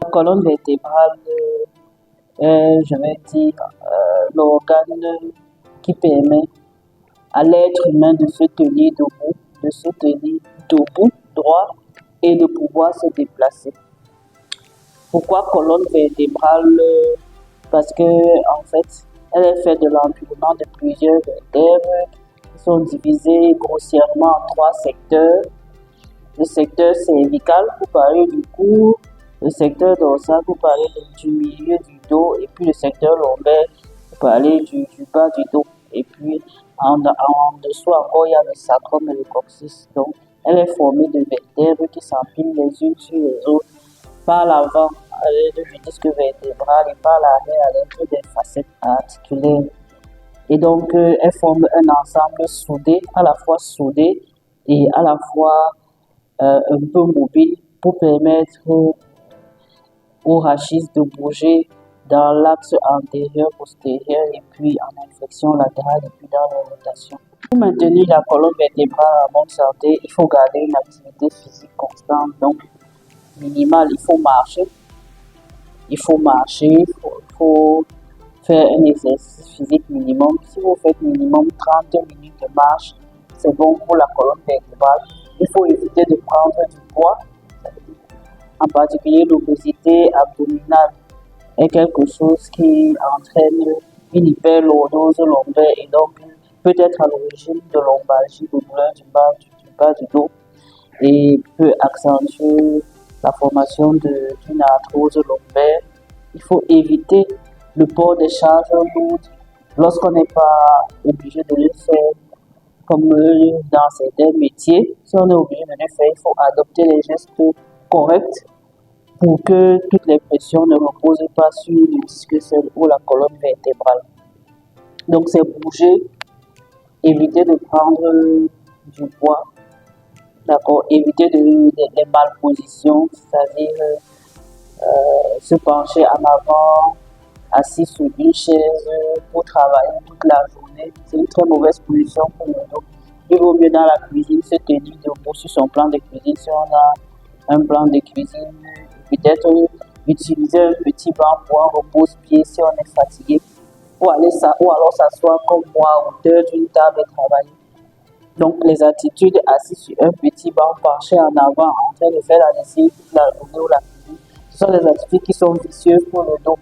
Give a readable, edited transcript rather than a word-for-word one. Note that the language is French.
colonne vertébrale, je vais dire, l'organe qui permet à l'être humain de se tenir debout, droit, et de pouvoir se déplacer. Pourquoi colonne vertébrale? Parce que, en fait, elle est faite de l'empilement de plusieurs vertèbres qui sont divisées grossièrement en 3 secteurs. Le secteur cervical pour parler du cou, le secteur dorsal pour parler du milieu du dos, et puis le secteur lombaire pour parler du bas du dos. Et puis en dessous encore, il y a le sacrum et le coccyx. Donc, elle est formée de vertèbres qui s'empilent les unes sur les autres par l'avant à l'aide du disque vertébral et par l'arrière à l'aide des facettes articulaires. Et donc, elles forment un ensemble soudé, à la fois soudé et à la fois un peu mobile pour permettre au rachis de bouger dans l'axe antérieur, postérieur et puis en inflexion latérale et puis dans la rotation. Pour maintenir la colonne vertébrale en bonne santé, il faut garder une activité physique constante, donc minimale. Il faut marcher, il faut faire un exercice physique minimum. Si vous faites minimum 30 minutes de marche, c'est bon pour la colonne vertébrale. Il faut éviter de prendre du poids, en particulier l'obésité abdominale est quelque chose qui entraîne une hyperlordose lombaire et donc peut être à l'origine de lombalgie, de douleur du bas du dos et peut accentuer la formation d'une arthrose lombaire. Il faut éviter le port des charges lourdes lorsqu'on n'est pas obligé de le faire. Comme dans certains métiers, si on est obligé de le faire, il faut adopter les gestes corrects pour que toutes les pressions ne reposent pas sur le disque seul ou la colonne vertébrale. Donc c'est bouger, éviter de prendre du poids, d'accord, éviter des malpositions, c'est-à-dire se pencher en avant, assis sur une chaise pour travailler toute la journée. C'est une très mauvaise position pour le dos. Il vaut mieux dans la cuisine se tenir debout sur son plan de cuisine. Si on a un plan de cuisine, peut-être utiliser un petit banc pour un repose-pied si on est fatigué, ou alors s'asseoir comme moi à hauteur d'une table et travailler. Donc les attitudes assis sur un petit banc penché en avant en train de faire la lessive toute la journée ou la cuisine, ce sont des attitudes qui sont vicieuses pour le dos.